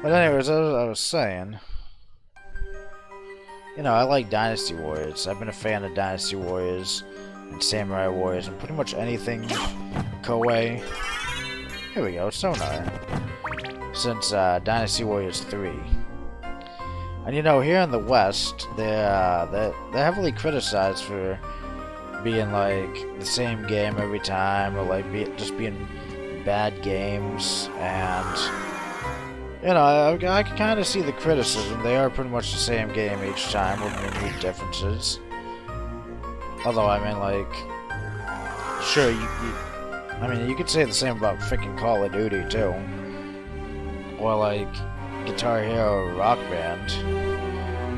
But anyways, as I was saying, you know, I like Dynasty Warriors. I've been a fan of Dynasty Warriors and Samurai Warriors and pretty much anything Koei. Here we go, Sonar. Since Dynasty Warriors 3. And you know, here in the West, they're heavily criticized for being like the same game every time, or like just being bad games. And you know, I can kind of see the criticism. They are pretty much the same game each time with minute differences. Although I mean, like, sure, I mean, you could say the same about freaking Call of Duty too, or like Guitar Hero or Rock Band.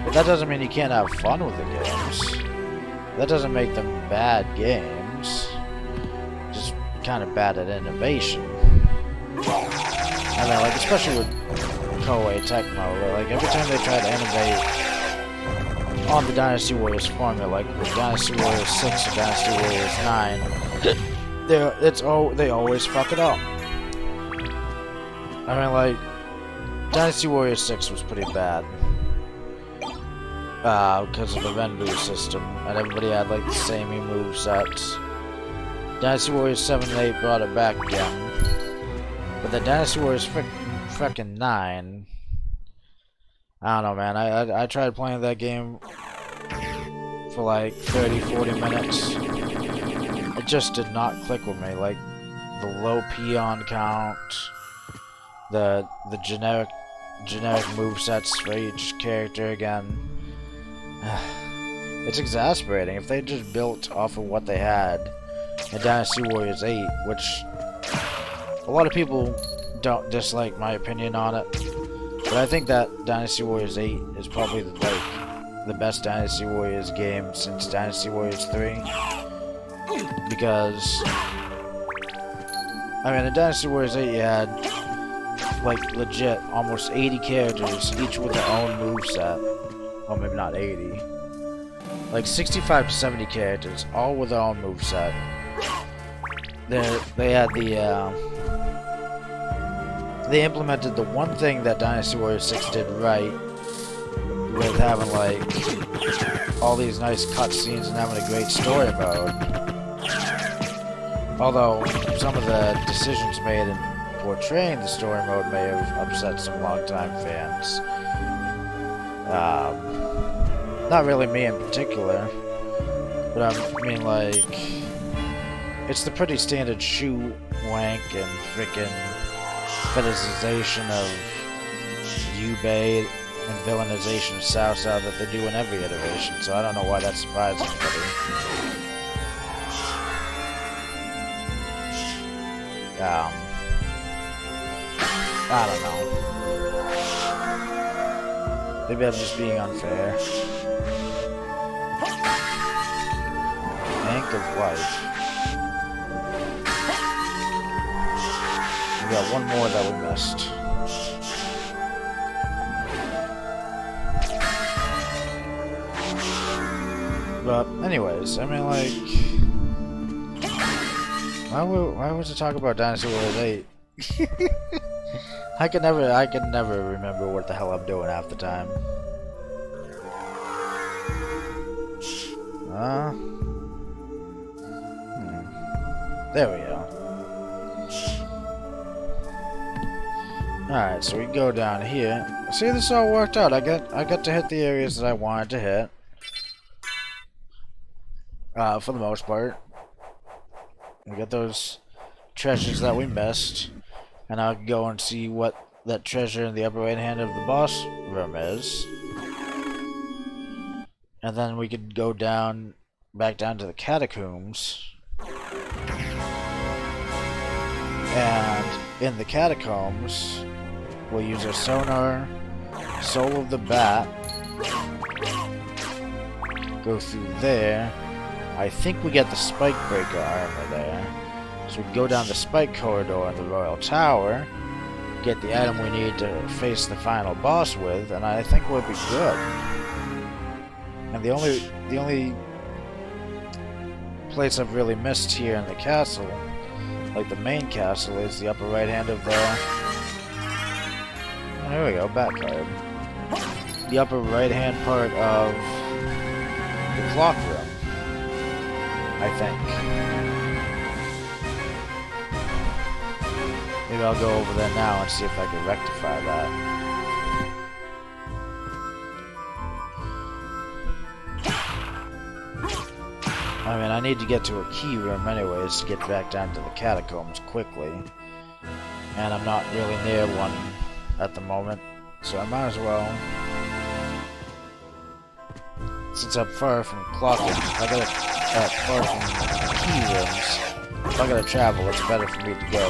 But that doesn't mean you can't have fun with the games. That doesn't make them bad games. Just kind of bad at innovation. I mean, like, especially with Koei Tecmo, like, every time they try to innovate on the Dynasty Warriors formula, like with Dynasty Warriors 6 or Dynasty Warriors 9, they always fuck it up. I mean, like, Dynasty Warriors 6 was pretty bad. Because of the Renbu system, and everybody had like the same movesets. Dynasty Warriors 7 and 8 brought it back again. But the Dynasty Warriors frickin' 9, I don't know, man. I tried playing that game for like 30-40 minutes. It just did not click with me. Like, the low peon count, the generic movesets for each character again. It's exasperating. If they just built off of what they had in Dynasty Warriors 8, which a lot of people don't dislike my opinion on it, but I think that Dynasty Warriors 8 is probably like the best Dynasty Warriors game since Dynasty Warriors 3, because I mean, in Dynasty Warriors 8 you had like legit almost 80 characters, each with their own moveset. Well, maybe not 80. Like 65 to 70 characters, all with their own moveset. They had they implemented the one thing that Dynasty Warriors 6 did right, with having like all these nice cutscenes and having a great story mode. Although some of the decisions made in portraying the story mode may have upset some longtime fans. Not really me in particular, but I mean, like, it's the pretty standard shoe wank and frickin' fetishization of Yubei and villainization of Sao Sao that they do in every iteration, so I don't know why that surprised anybody. I don't know. Maybe I'm just being unfair. Bank of Life. We got one more that we missed. But anyways, I mean, like, why was it talk about Dynasty Warriors 8? I can never remember what the hell I'm doing half the time. There we go. Alright, so we go down here. See, this all worked out. I got to hit the areas that I wanted to hit. For the most part. We got those treasures that we missed. And I'll go and see what that treasure in the upper right hand of the boss room is. And then we could go back down to the catacombs. And in the catacombs, we'll use our sonar, Soul of the Bat, go through there. I think we get the Spike Breaker armor there. So we go down the Spike Corridor in the Royal Tower, get the item we need to face the final boss with, and I think we'll be good. And the only place I've really missed here in the castle, like the main castle, is the upper right hand of the Here we go, back card. The upper right-hand part of the clock room, I think. Maybe I'll go over there now and see if I can rectify that. I mean, I need to get to a key room anyways to get back down to the catacombs quickly. And I'm not really near one at the moment, so I might as well. Since I'm far from clock rooms, far from key rooms, if I gotta travel, it's better for me to go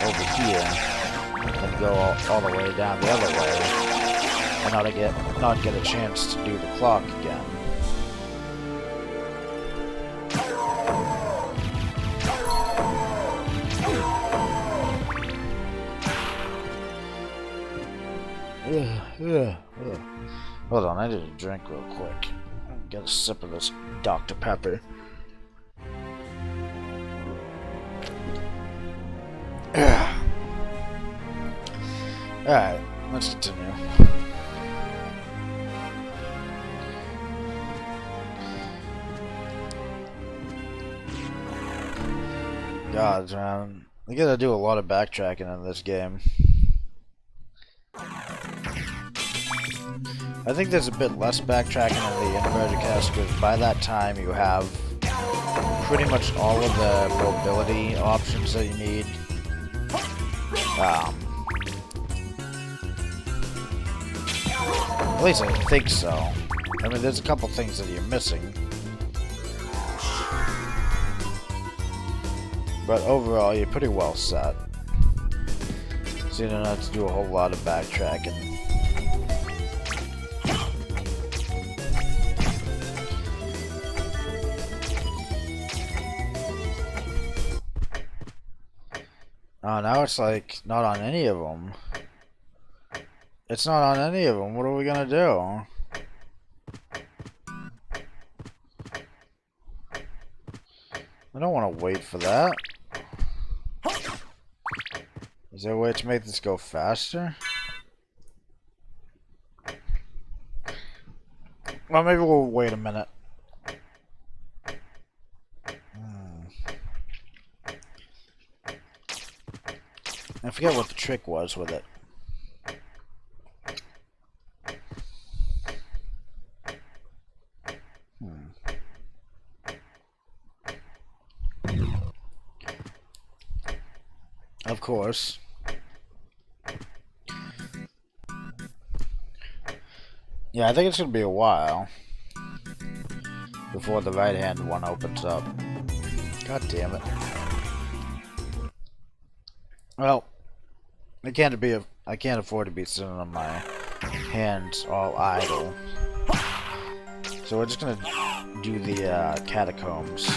over here than go all the way down the other way, and not get a chance to do the clock again. Hold on, I need a drink real quick. Get a sip of this Dr. Pepper. Alright, let's continue. God, man. You gotta do a lot of backtracking in this game. I think there's a bit less backtracking in the inverted cast because by that time you have pretty much all of the mobility options that you need. At least I think so. I mean, there's a couple things that you're missing. But overall, you're pretty well set. So you don't have to do a whole lot of backtracking. Oh, now it's like not on any of them. It's not on any of them. What are we gonna do? I don't want to wait for that. Is there a way to make this go faster? Well, maybe we'll wait a minute. I forget what the trick was with it. Of course. Yeah, I think it's gonna be a while before the right-hand one opens up. God damn it. Well, I can't afford to be sitting on my hands all idle. So we're just gonna do the catacombs.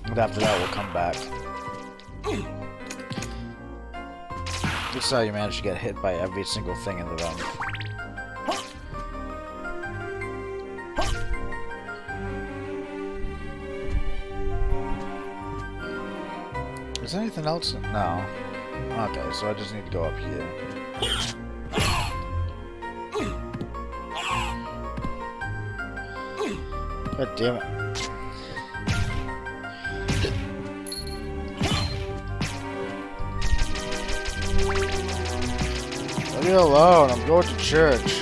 And after that we'll come back. This is how you manage to get hit by every single thing in the room. Is there anything else? No. Okay, so I just need to go up here. God damn it. Leave me alone, I'm going to church.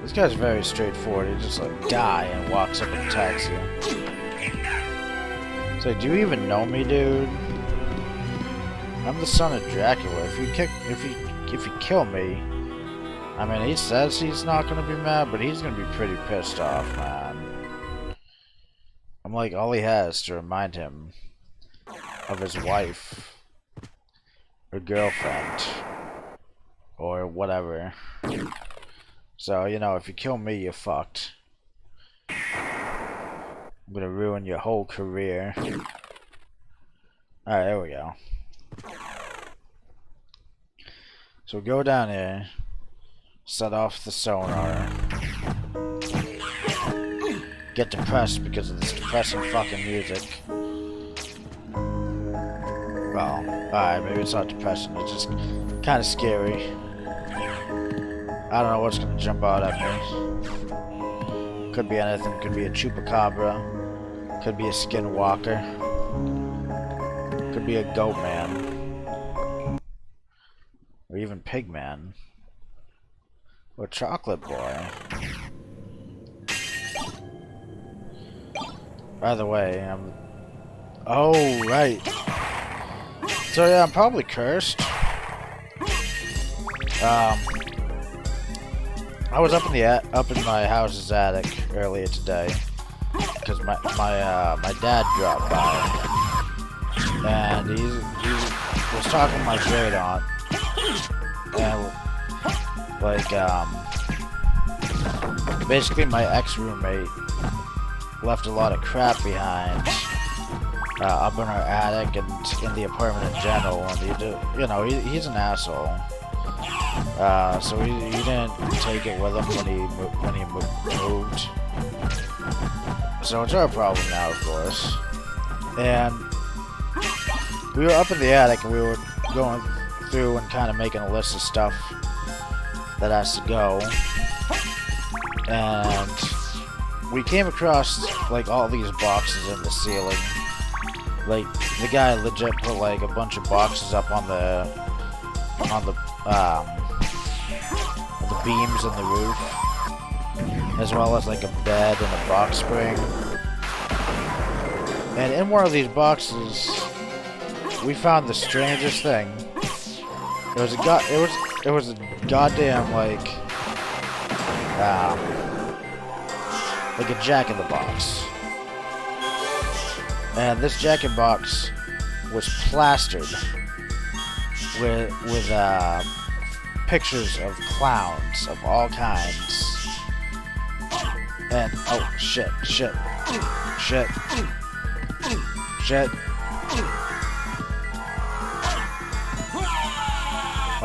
This guy's very straightforward. He just like die and walks up and attacks you. So, do you even know me, dude? I'm the son of Dracula. If you kill me, I mean, he says he's not gonna be mad, but he's gonna be pretty pissed off, man. I'm like all he has to remind him of his wife or girlfriend or whatever. So, you know, if you kill me, you're fucked. I'm gonna ruin your whole career. Alright, there we go. So go down here, set off the sonar. get depressed because of this depressing fucking music. Well, alright, maybe it's not depressing, it's just kind of scary. I don't know what's gonna jump out at me. Could be anything, could be a chupacabra, could be a skinwalker, could be a goat man. Or even Pigman. Or Chocolate Boy. By the way, oh, right. So yeah, I'm probably cursed. I was up in my house's attic earlier today because my dad dropped by, and he was talking to my great aunt. And, like, basically my ex-roommate left a lot of crap behind up in our attic and in the apartment in general, and he's an asshole. So he didn't take it with him when he moved. So it's our problem now, of course. And we were up in the attic and we were going through and kind of making a list of stuff that has to go, and we came across like all these boxes in the ceiling. Like the guy legit put like a bunch of boxes up on the beams in the roof, as well as like a bed and a box spring. And in one of these boxes, we found the strangest thing. It was a goddamn like a Jack-in-the-Box. And this Jack-in-the-Box was plastered with pictures of clowns of all kinds. And oh shit.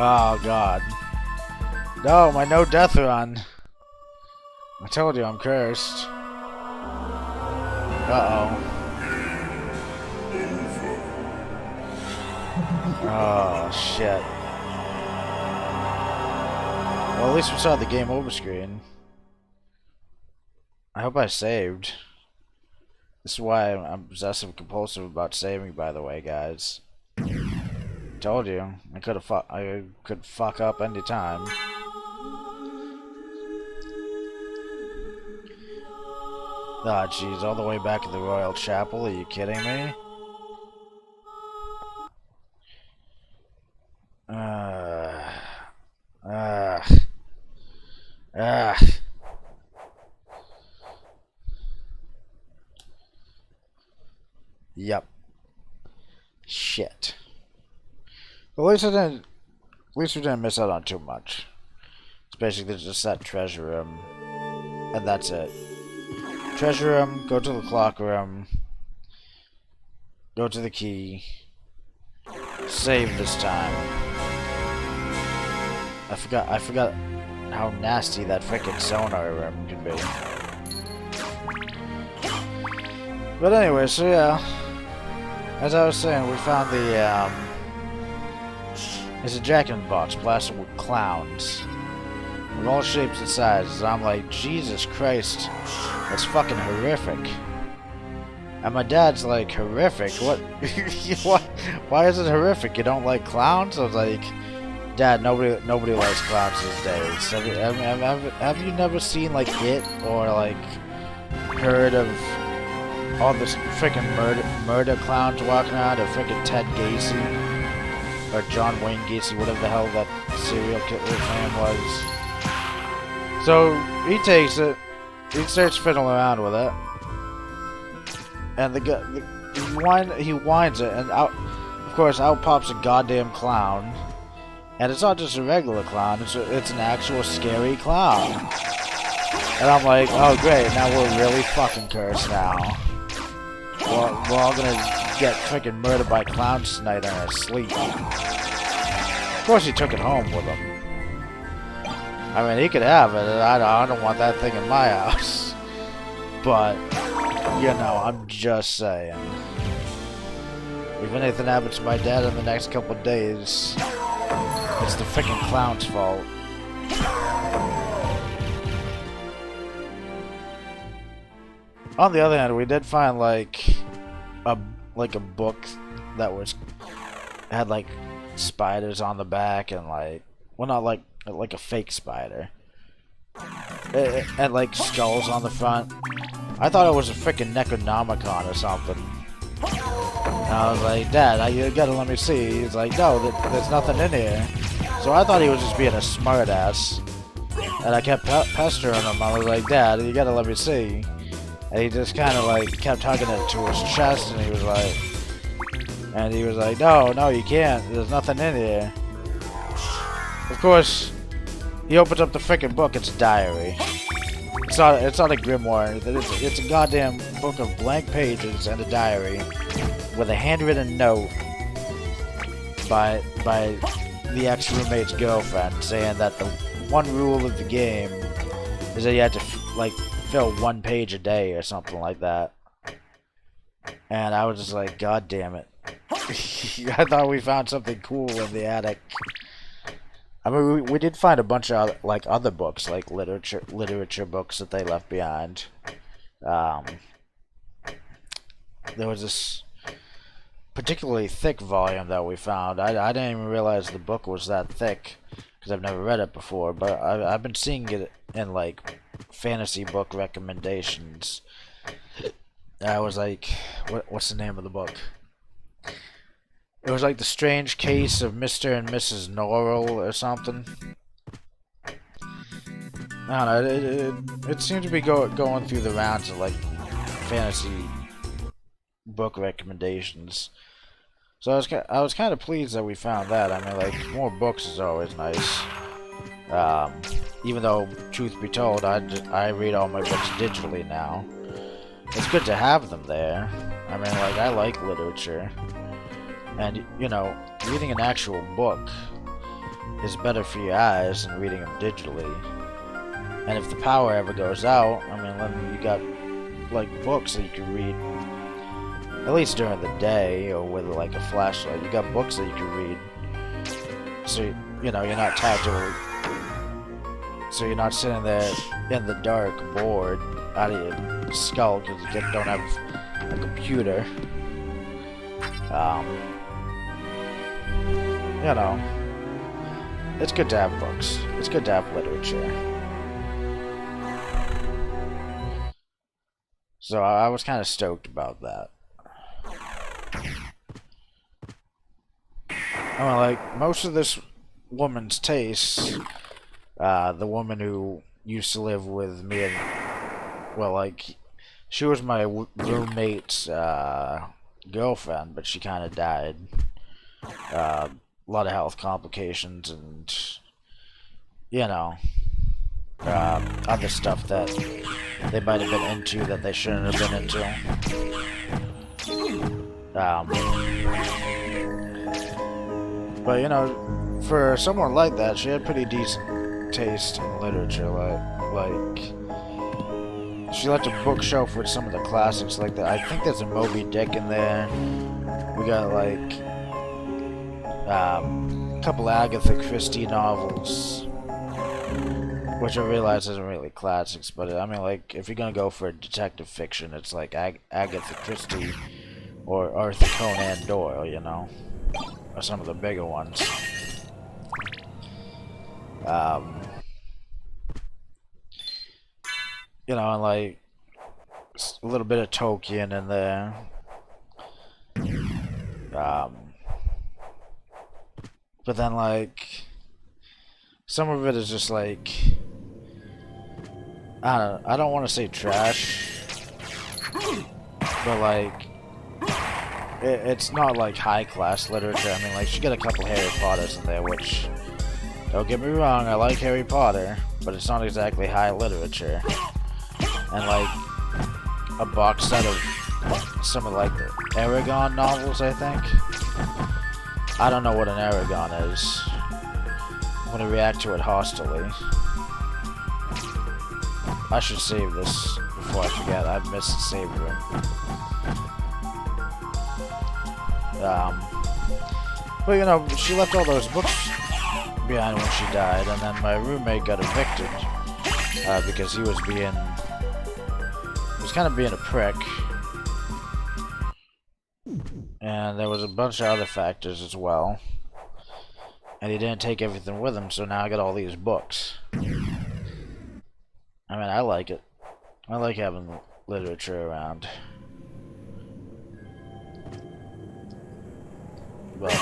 Oh god. No, my no death run. I told you I'm cursed. Uh-oh. Oh shit. Well, at least we saw the game over screen. I hope I saved. This is why I'm obsessive compulsive about saving, by the way, guys. Told you, I could fuck up any time. Ah, jeez, all the way back in the Royal Chapel? Are you kidding me? Yep. Shit. Well, at least we didn't miss out on too much. It's basically just that treasure room, and that's it. Treasure room, go to the clock room, go to the key, save this time. I forgot how nasty that frickin' sonar room can be. But anyway, so yeah, as I was saying, we found the it's a Jack-in-the-Box plastered with clowns of all shapes and sizes. I'm like, Jesus Christ, that's fucking horrific. And my dad's like, horrific? What? What? Why is it horrific? You don't like clowns? I was like, Dad, nobody likes clowns these days. Have you never seen like It, or like heard of all this freaking murder clowns walking around, or freaking Ted Gacy, or John Wayne Gacy, whatever the hell that serial killer's name was? So he takes it, he starts fiddling around with it, and he winds it, and out, of course, out pops a goddamn clown, and it's not just a regular clown; it's an actual scary clown. And I'm like, oh great, now we're really fucking cursed now. We're all gonna get freaking murdered by clowns tonight in our sleep. Of course, he took it home with him. I mean, he could have it. I don't want that thing in my house. But, you know, I'm just saying. If anything happens to my dad in the next couple of days, it's the freaking clown's fault. On the other hand, we did find like a book that had like spiders on the back and like, well, not like a fake spider. It had like skulls on the front. I thought it was a freaking Necronomicon or something. And I was like, Dad, you gotta let me see. He's like, no, there's nothing in here. So I thought he was just being a smartass. And I kept pestering him. I was like, Dad, you gotta let me see. And he just kind of like kept hugging it to his chest, and he was like, no, you can't. There's nothing in here. Of course, he opens up the freaking book. It's a diary. It's not a grimoire. It's a goddamn book of blank pages and a diary with a handwritten note by the ex-roommate's girlfriend saying that the one rule of the game is that you have to like fill 1 page a day or something like that. And I was just like, God damn it. I thought we found something cool in the attic. I mean, we did find a bunch of like other books, like literature books that they left behind. There was this particularly thick volume that we found. I didn't even realize the book was that thick because I've never read it before. But I've been seeing it in like fantasy book recommendations. I was like, what's the name of the book? It was like The Strange Case of Mr. and Mrs. Norrell or something. I don't know, it seemed to be going through the rounds of like fantasy book recommendations. So I was kind of pleased that we found that. I mean, like, more books is always nice. Even though, truth be told, I read all my books digitally now. It's good to have them there. I mean, like, I like literature. And, you know, reading an actual book is better for your eyes than reading them digitally. And if the power ever goes out, I mean, then you got, like, books that you can read, at least during the day, or with, like, a flashlight. You got books that you can read. So, you know, you're not tied to so you're not sitting there in the dark, bored, out of your skull, because you don't have a computer. You know, it's good to have books. It's good to have literature. So I was kind of stoked about that. I mean, like, most of this woman's tastes, the woman who used to live with me and, well, like, she was my roommate's girlfriend, but she kind of died. A lot of health complications and, you know, other stuff that they might have been into that they shouldn't have been into. But, you know, for someone like that, she had pretty decent taste in literature. Like she left a bookshelf with some of the classics like that. I think there's a Moby Dick in there. We got, like, a couple Agatha Christie novels, which I realize isn't really classics, but I mean, like, if you're gonna go for detective fiction, it's like Agatha Christie or Arthur Conan Doyle, you know, or some of the bigger ones. You know, and like a little bit of Tolkien in there. But then, like, some of it is just like, I don't want to say trash, but like, it's not like high class literature. I mean, like, she got a couple Harry Potters in there, which, don't get me wrong, I like Harry Potter, but it's not exactly high literature. And like a box set of some of like the Aragon novels, I think. I don't know what an Aragon is. I'm gonna react to it hostily. I should save this before I forget. I missed the save room. But you know, she left all those books behind when she died, and then my roommate got evicted because he was kind of being a prick, and there was a bunch of other factors as well, and he didn't take everything with him, so now I got all these books. I mean, I like it. I like having literature around. But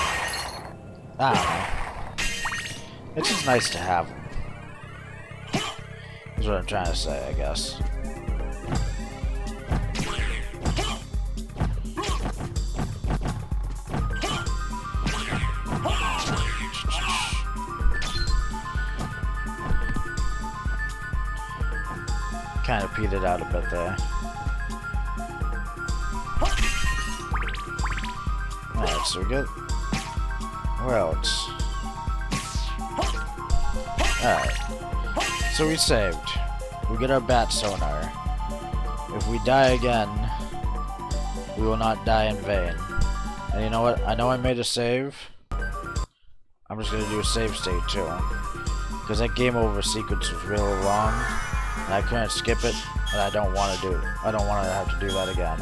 I don't know. It's just nice to have them. Is what I'm trying to say, I guess. Kind of petered out a bit there. Alright, so we get... Where else? Alright. So we saved. We get our bat sonar. If we die again, we will not die in vain. And you know what? I know I made a save. I'm just gonna do a save state too. Because that game over sequence was really long. And I couldn't skip it. And I don't want to have to do that again.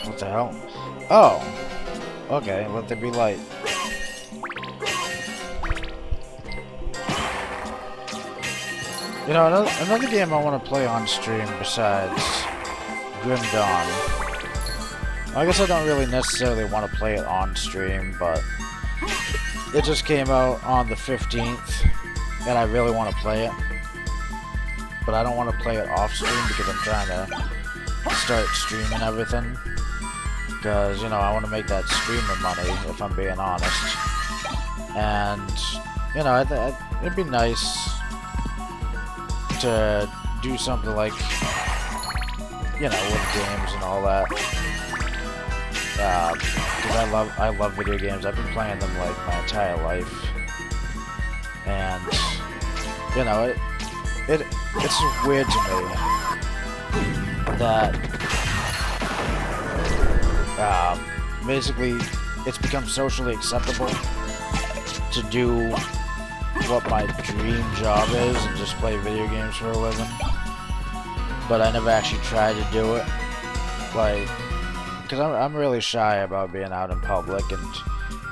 What the hell? Oh! Okay, let there be light. You know, another game I want to play on stream besides Grim Dawn. I guess I don't really necessarily want to play it on stream, but it just came out on the 15th, and I really want to play it. But I don't want to play it off stream because I'm trying to start streaming everything. Because, you know, I want to make that streamer money, if I'm being honest. And, you know, it'd be nice to do something like, you know, with games and all that. Because I love video games. I've been playing them like my entire life. And, you know, it's weird to me that basically it's become socially acceptable to do what my dream job is and just play video games for a living. But I never actually tried to do it. Like, because I'm really shy about being out in public and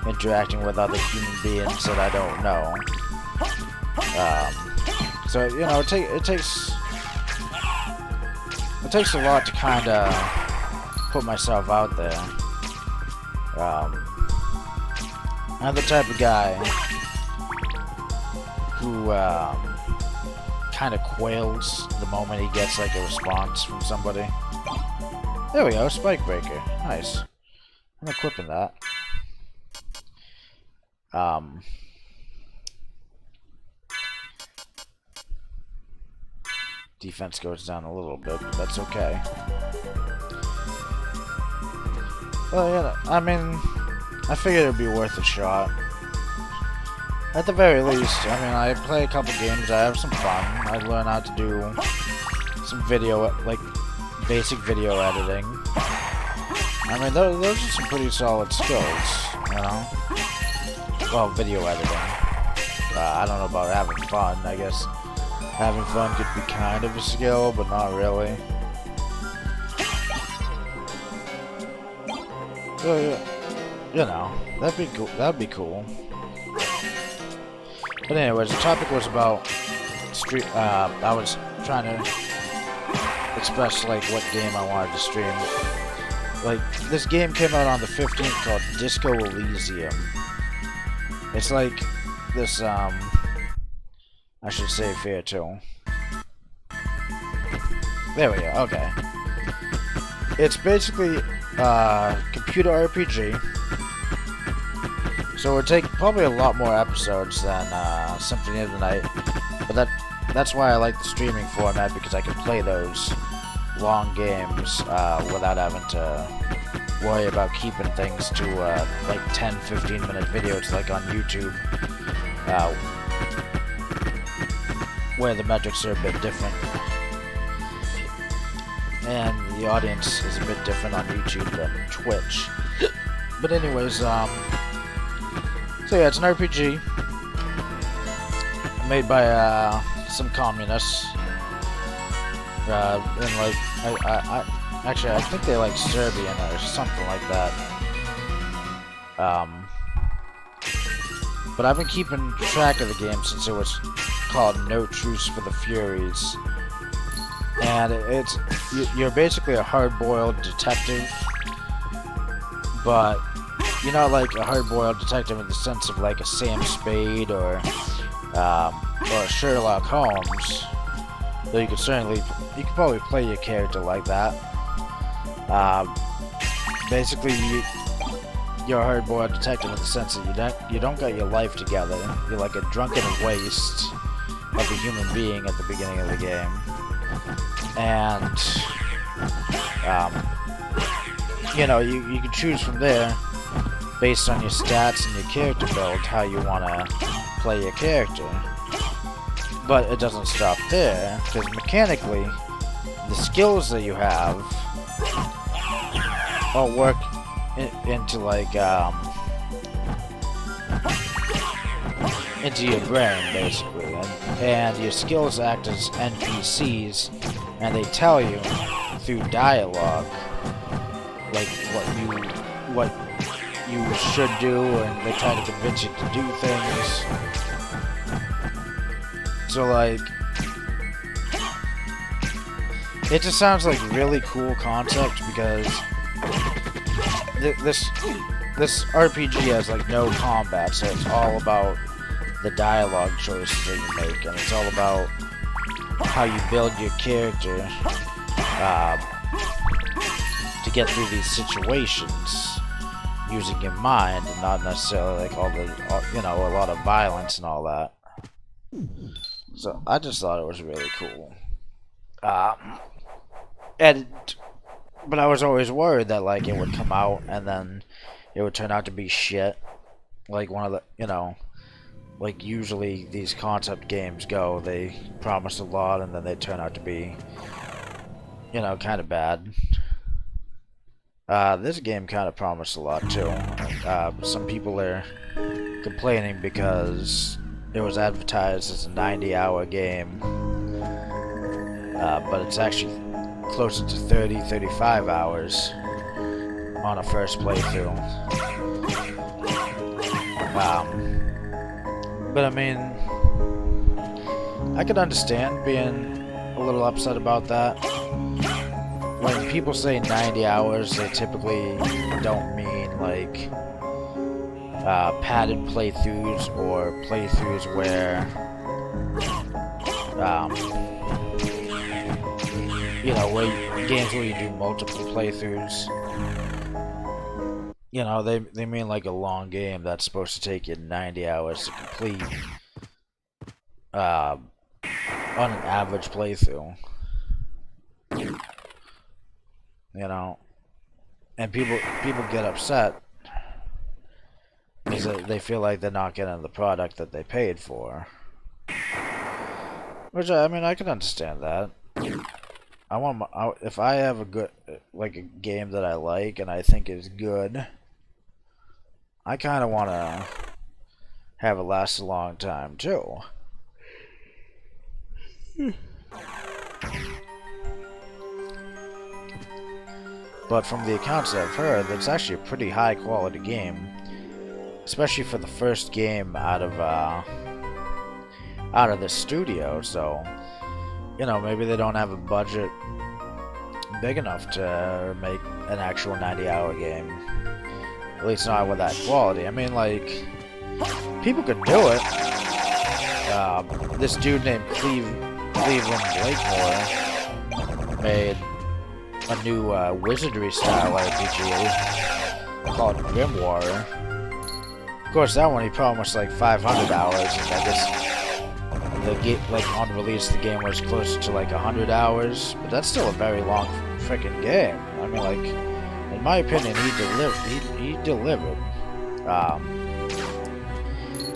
interacting with other human beings that I don't know. So, you know, it takes a lot to kind of put myself out there. I'm the type of guy who kind of quails the moment he gets like a response from somebody. There we go, Spike Breaker. Nice. I'm equipping that. Defense goes down a little bit, but that's okay. Well, yeah, I mean, I figured it'd be worth a shot. At the very least, I mean, I play a couple games, I have some fun. I learn how to do some video, like, basic video editing. I mean, those are some pretty solid skills, you know? Well, video editing. I don't know about having fun, I guess. Having fun could be kind of a skill, but not really. So, you know, that'd be cool. That'd be cool. But anyways, the topic was about stream. I was trying to express like what game I wanted to stream. Like, this game came out on the 15th called Disco Elysium. It's like this. I should save here too. There we go. Okay. It's basically computer RPG. So it would take probably a lot more episodes than Symphony of the Night, but that's why I like the streaming format, because I can play those long games without having to worry about keeping things to like 10-15 minute videos like on YouTube, where the metrics are a bit different and the audience is a bit different on YouTube than Twitch. But anyways, so yeah, it's an RPG made by some communists. And like, actually, I think they like Serbian or something like that. But I've been keeping track of the game since it was called No Truce for the Furies. And you're basically a hard-boiled detective, but you're not like a hard-boiled detective in the sense of like a Sam Spade or Sherlock Holmes. Though you could probably play your character like that. Basically, you're a hard-boiled detective in the sense that you don't got your life together. You're like a drunken waste of a human being at the beginning of the game. And, you know, you can choose from there, based on your stats and your character build, how you want to play your character. But it doesn't stop there, because mechanically, the skills that you have all work into, like, into your brain, basically. And your skills act as NPCs, and they tell you through dialogue, like, what you should do, and they try to convince you to do things. So, like, it just sounds like a really cool concept, because this RPG has, like, no combat, so it's all about the dialogue choices that you make, and it's all about how you build your character to get through these situations using your mind, and not necessarily, like, you know, a lot of violence and all that. So I just thought it was really cool. But I was always worried that, like, it would come out and then it would turn out to be shit. Like one of the, you know, like usually these concept games go, they promise a lot and then they turn out to be, you know, kind of bad. This game kind of promised a lot too. Some people are complaining because it was advertised as a 90-hour game, but it's actually closer to 30-35 hours on a first playthrough. But I mean, I could understand being a little upset about that. When people say 90 hours, they typically don't mean like padded playthroughs or playthroughs where you know, games where you do multiple playthroughs. You know, they mean like a long game that's supposed to take you 90 hours to complete on an average playthrough. You know, and people get upset because they feel like they're not getting the product that they paid for. Which, I mean, I can understand that. If I have a good, like, a game that I like and I think is good, I kind of want to have it last a long time too. But from the accounts that I've heard, it's actually a pretty high quality game, especially for the first game out of the studio. So, you know, maybe they don't have a budget big enough to make an actual 90-hour game. At least not with that quality. I mean, like, people could do it. This dude named Cleveland Blakemore made a new wizardry style RPG called Grimoire, course, that one he promised like 500 hours, and I guess the game, like on release, the game was closer to like 100 hours. But that's still a very long freaking game. I mean, like, in my opinion, he delivered.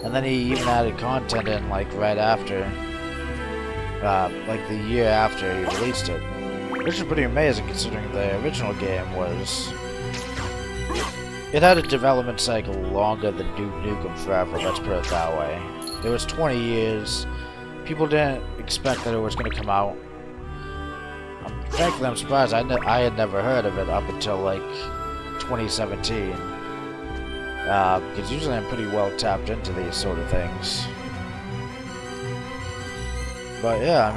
And then he even added content in like right after, like the year after he released it, which is pretty amazing considering the original game was. It had a development cycle longer than Duke Nukem Forever, let's put it that way. It was 20 years. People didn't expect that it was going to come out. Frankly, I'm surprised. I had never heard of it up until like 2017. Because usually I'm pretty well tapped into these sort of things. But yeah, I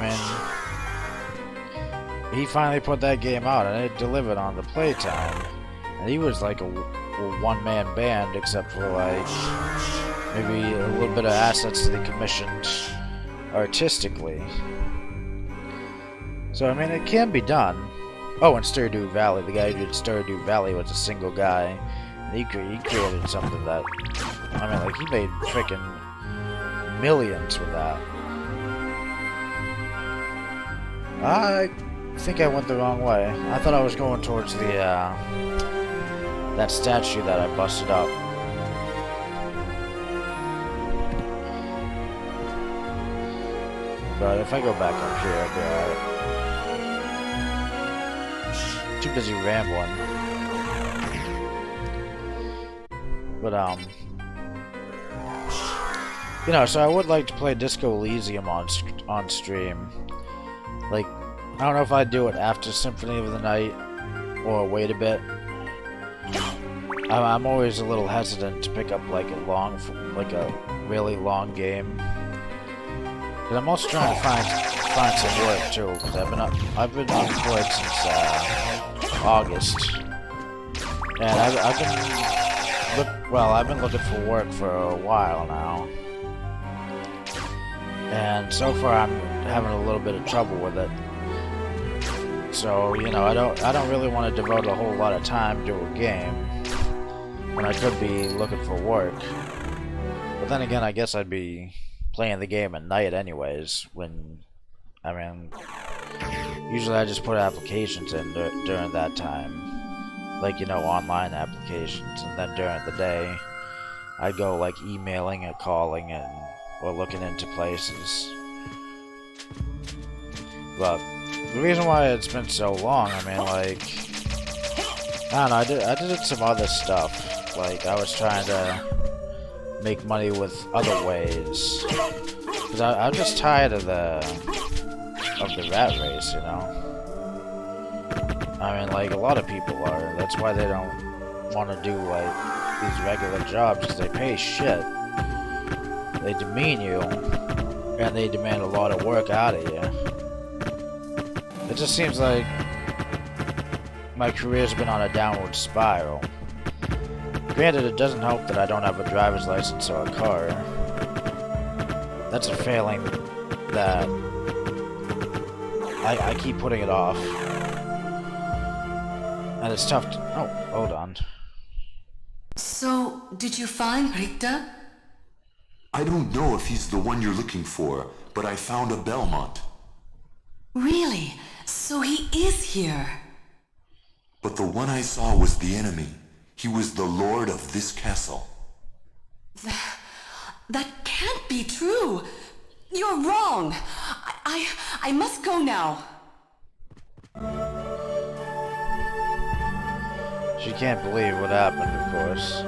mean, he finally put that game out and it delivered on the playtime. And he was like a one-man band, except for like maybe a little bit of assets that he commissioned artistically. So I mean, it can be done. Oh, and Stardew Valley, the guy who did Stardew Valley was a single guy. And he created something that, I mean, like, he made freaking millions with that. I think I went the wrong way. I thought I was going towards the that statue that I busted up. But if I go back up here, I'll be alright. Too busy rambling. But, you know, so I would like to play Disco Elysium on stream. Like, I don't know if I'd do it after Symphony of the Night, or wait a bit. I'm always a little hesitant to pick up like a really long game. Because I'm also trying to find some work too. Because I've been unemployed since August, and I've been looking for work for a while now. And so far I'm having a little bit of trouble with it. So, you know, I don't really want to devote a whole lot of time to a game when I could be looking for work. But then again, I guess I'd be playing the game at night anyways, when, I mean, usually I just put applications in during that time. Like, you know, online applications, and then during the day, I'd go like emailing and calling or looking into places. But the reason why it's been so long, I mean, like, I don't know, I did some other stuff. Like, I was trying to make money with other ways. Because I'm just tired of the rat race, you know? I mean, like, a lot of people are. That's why they don't want to do, like, these regular jobs, because they pay shit. They demean you, and they demand a lot of work out of you. It just seems like my career's been on a downward spiral. Granted, it doesn't help that I don't have a driver's license or a car. That's a failing that I keep putting it off. And it's tough to... Oh, hold on. So, did you find Richter? I don't know if he's the one you're looking for, but I found a Belmont. Really? So he is here? But the one I saw was the enemy. He was the lord of this castle. That can't be true. You're wrong. I must go now. She can't believe what happened, of course.